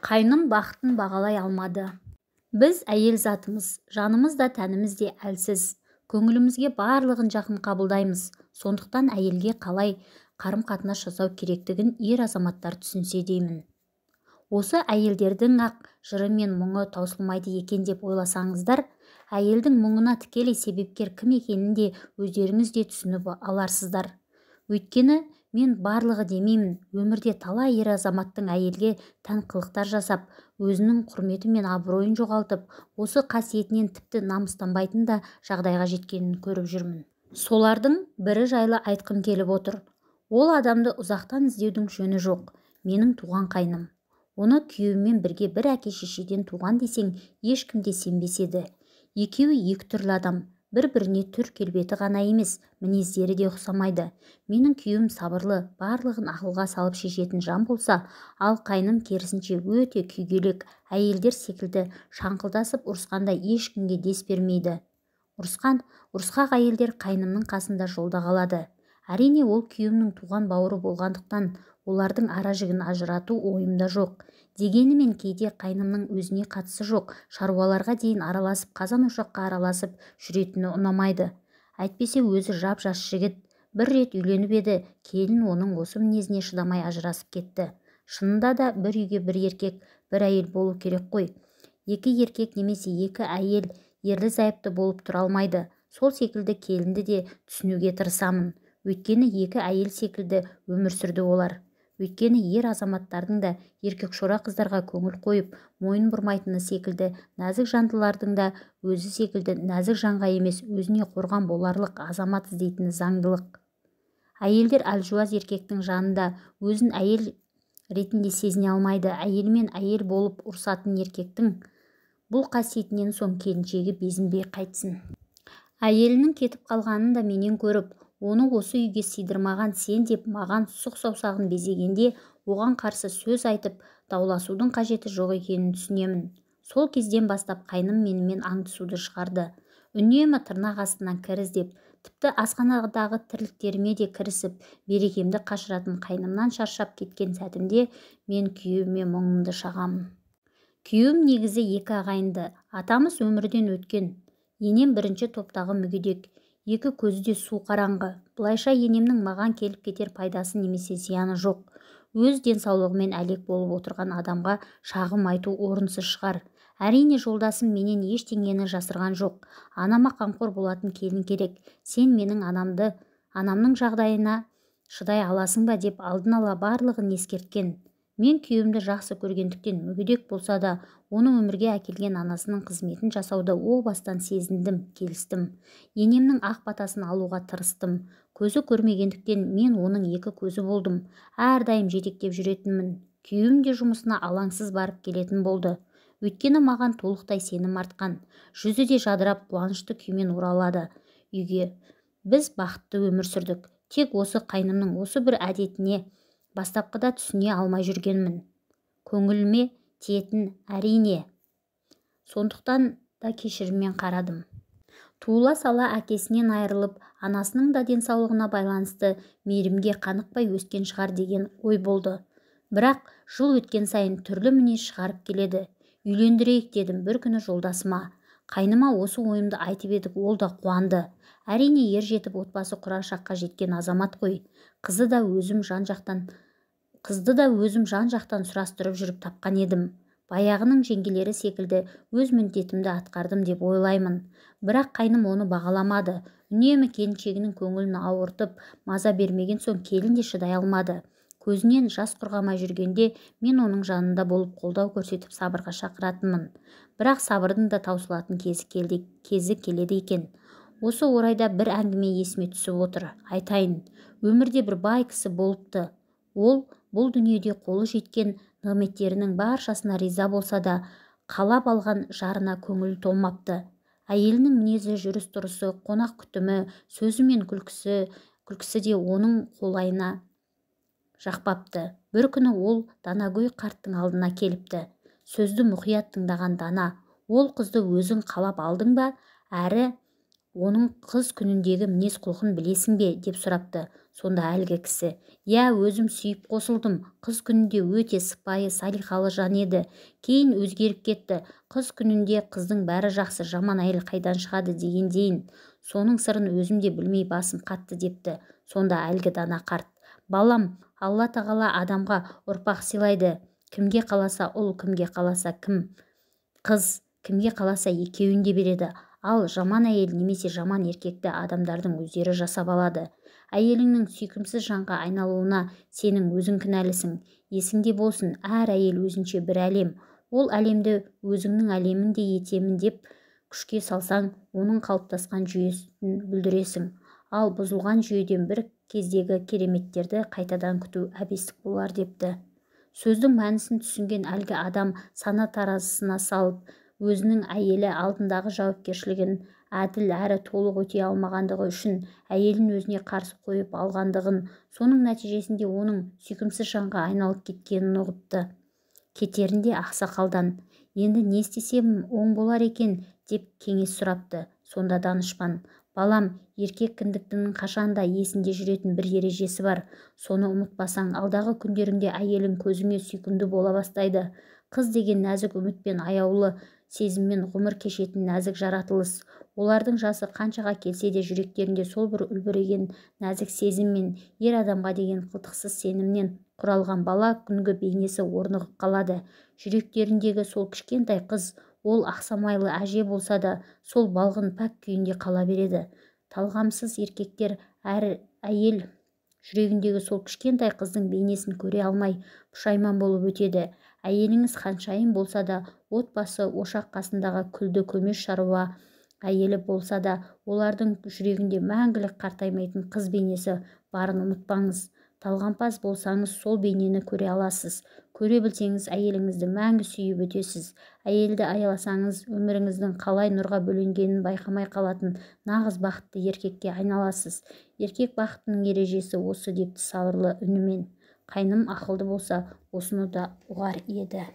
Қайным бақытын бағалай алмады. Біз әйел затымыз, жанымыз да тәніміз де әлсіз. Көңілімізге барлығын жақын қабылдаймыз. Сондықтан әйелге қалай қарым-қатынас жасау керектігін ер азаматтар түсінсе деймін. Осы әйелдердің ақ жыры мен мұңы таусылмайды екен деп ойласаңыздар, әйелдің мұңына тікелей себепкер кім екенін де өздеріңіз де түсініп аларсыздар. Өйткені мен барлығы демеймін, өмірде талай ер азаматтың әйелге тән қылықтар жасап, өзінің құрметі мен абыройын жоғалтып, осы қасиетінен тіпті намыстанбайтын да жағдайға жеткенін көріп жүрмін. Солардың бірі жайлы айтқым келіп отыр. Ол адамды ұзақтан іздеудің жөні жоқ. Менің туған қайным. Оны күйеуімен бірге бір әке-шешеден туған десең, ешкім де сенбес еді. Екеуі екі түрлі адам. Бір-біріне түр келбеті ғана емес, мінездері де ұқсамайды. Менің күйеуім сабырлы, барлығын ақылға салып шешетін жан болса, ал қайным керісінше өте күйгелек, әйелдер секілді шаңқылдасып ұрысқанда ешкімге дес бермейді. Ұрысқақ әйелдер қайнымның қасында жолда қалады. Әрине ол күйеуімнің туған бауыры болғандықтан олардың ара-жігін ажырату ойымда жоқ. Дегенімен кейде қайнымның өзіне қатысы жоқ шаруаларға дейін араласып, қазан-ошаққа араласып жүретіні ұнамайды. Әйтпесе өзі жап-жас жігіт, бір рет үйленіп еді, келін оның осы мінезіне шыдамай ажырасып кетті. Шынында да бір үйге бір еркек, бір әйел болу керек қой. Екі еркек немесе екі әйел ерлі-зайыпты болып тұра алмайды. Сол секілді келінді де түсінуге тырысамын. Өйткені екі әйел секілді өмір сүрді олар. Өйткені ер азаматтардың да еркекшора қыздарға көңіл қойып, мойын бұрмайтыны секілді, нәзік жандылардың да өзі секілді нәзік жанға емес, өзіне қорған боларлық азамат іздейтіні заңдылық. Әйелдер әлжуаз еркектің жанында өзін әйел ретінде сезіне алмайды. Әйелмен әйел болып ұрсатын еркектің бұл қасиетінен соң келіншегі безінбей қайтсын. Әйелінің кетіп қалғанын да менен көріп, оны осы үйге сыйдырмаған сен деп маған сұқ саусағын безегенде, оған қарсы сөз айтып дауласудың қажеті жоқ екенін түсінемін. Сол кезден бастап қайным менімен аңдысуды шығарды. Үнемі тырнақ астынан кір іздеп, тіпті асханадағы тірліктеріме де кірісіп, берекемді қашыратын қайнымнан шаршап кеткен сәтімде мен күйеуіме мұңымды шағамын. Күйеуім негізі екі ағайынды. Атамыз өмірден өткен. Енем бірінші топтағы мүгедек. Екі көзі де су қараңғы. Бұлайша енемнің маған келіп кетер пайдасы немесе зияны жоқ. Өз денсаулығымен әлек болып отырған адамға шағым айту орынсыз шығар. Әрине жолдасым менен ештеңені жасырған жоқ. Анама қамқор болатын келін керек. Сен менің анамның жағдайына шыдай аласың ба деп алдын ала барлығын ескерткен. Мен күйеуімді жақсы көргендіктен мүгедек болса да, оны өмірге әкелген анасының қызметін жасауды о бастан сезіндім, келістім. Енемнің ақ батасын алуға тырыстым. Көзі көрмегендіктен мен оның екі көзі болдым. Әрдайым жетектеп жүретінмін. Күйеуім де жұмысына алаңсыз барып келетін болды. Өйткені маған толықтай сенім артқан. Жүзі де жадырап қуанышты күймен оралады үйге. Біз бақытты өмір сүрдік. Тек осы қайнымның осы бір әдетіне бастапқыда түсіне алмай жүргенмін. Көңіліме тиетін әрине. Сондықтан да кешіріммен қарадым. Туыла сала әкесінен айырылып, анасының да денсаулығына байланысты мейірімге қанықпай өскен шығар деген ой болды. Бірақ жыл өткен сайын түрлі мінез шығарып келеді. Үйлендірейік дедім бір күні жолдасыма. Қайныма осы ойымды айтып едік, ол да қуанды. Әрине ер жетіп отбасы құрар шаққа жеткен азамат қой. Қызды да өзім жан-жақтан сұрастырып жүріп тапқан едім. Баяғының жеңгелері секілді өз міндетімді атқардым деп ойлаймын. Бірақ қайным оны бағаламады. Үнемі келіншегінің көңілін ауыртып, маза бермеген соң келін де шыдай алмады. Көзінен жас құрғамай жүргенде мен оның жанында болып қолдау көрсетіп сабырға шақыратынмын. Бірақ сабырдың да таусылатын кезі келеді екен. Осы орайда бір әңгіме есіме түсіп отыр. Айтайын, өмірде бір бай кісі болыпты. Ол бұл дүниеде қолы жеткен нығметтерінің баршасына риза болса да, қалап алған жарына көңілі толмапты. Әйелінің мінезі, жүріс-тұрысы, қонақ күтімі, сөзі мен күлкісі де оның қолайына жақпапты. Бір күні ол Данагөй қарттың алдына келіпті. Сөзді мұқият тыңдаған Дана, ол қызды өзің қалап алдың ба, әрі оның қыз күніндегі мінез-құлқын білесің бе деп сұрапты. Сонда әлгі кісі: иә, өзім сүйіп қосылдым. Қыз күнінде өте сыпайы, салиқалы жан еді. Кейін өзгеріп кетті. Қыз күнінде қыздың бәрі жақсы, жаман әйел қайдан шығады дегендейін. Соның сырын өзім де білмей басым қатты депті. Сонда әлгі дана қарт: балам, Алла тағала адамға ұрпақ сыйлайды. Кімге қаласа ұл, кімге қаласа қыз, кімге қаласа екеуін де береді. Ал жаман әйел немесе жаман еркекті адамдардың өздері жасап алады. Әйеліңнің сүйкімсіз жанға айналуына сенің өзің кінәлісің. Есіңде болсын, әр әйел өзінше бір әлем. Ол әлемді өзіңнің әлеміндей етемін деп күшке салсаң, оның қалыптасқан жүйесін бүлдіресің. Ал бұзылған жүйеден бір кездегі кереметтерді қайтадан күту әбестік болар депті. Сөздің мәнісін түсінген әлгі адам сана таразысына салып, өзінің әйелі алдындағы жауапкершілігін әділ әрі толық өтей алмағандығы үшін әйелін өзіне қарсы қойып алғандығын, соның нәтижесінде оның сүйкімсіз жанға айналып кеткенін ұғыпты. Кетерінде ақсақалдан: енді не істесем оң болар екен деп кеңес сұрапты. Сонда данышпан: балам, еркек кіндіктінің қашанда есінде жүретін бір ережесі бар. Соны ұмытпасаң, алдағы күндеріңде әйелің көзіңе сүйкімді бола бастайды. Қыз деген нәзік үмітпен, аяулы сезіммен ғұмыр кешетін нәзік жаратылыс. Олардың жасы қаншаға келсе де жүректерінде сол бір үлбіреген нәзік сезіммен, ер адамға деген қылтықсыз сенімнен құралған бала күнгі бейнесі орнығып қалады. Жүректеріндегі сол кішкентай қыз, ол ақсамайлы әже болса да, сол балғын пәк күйінде қала береді. Талғамсыз еркектер әр әйел жүрегіндегі сол кішкентай қыздың бейнесін көре алмай пұшайман болып өтеді. Әйеліңіз ханшайым болса да, отбасы ошақ қасындағы күлді көмеш шаруа әйелі болса да, олардың жүрегінде мәңгілік қартаймайтын қыз бейнесі барын ұмытпаңыз. Талғампаз болсаңыз, сол бейнені көре аласыз. Көре білсеңіз, әйеліңізді мәңгі сүйіп өтесіз. Әйелді аяласаңыз, өміріңіздің қалай нұрға бөленгенін байқамай қалатын нағыз бақытты еркекке айналасыз. Еркек бақытының ережесі осы депті сабырлы үнімен. Қайным ақылды болса, осыны да ұғар еді.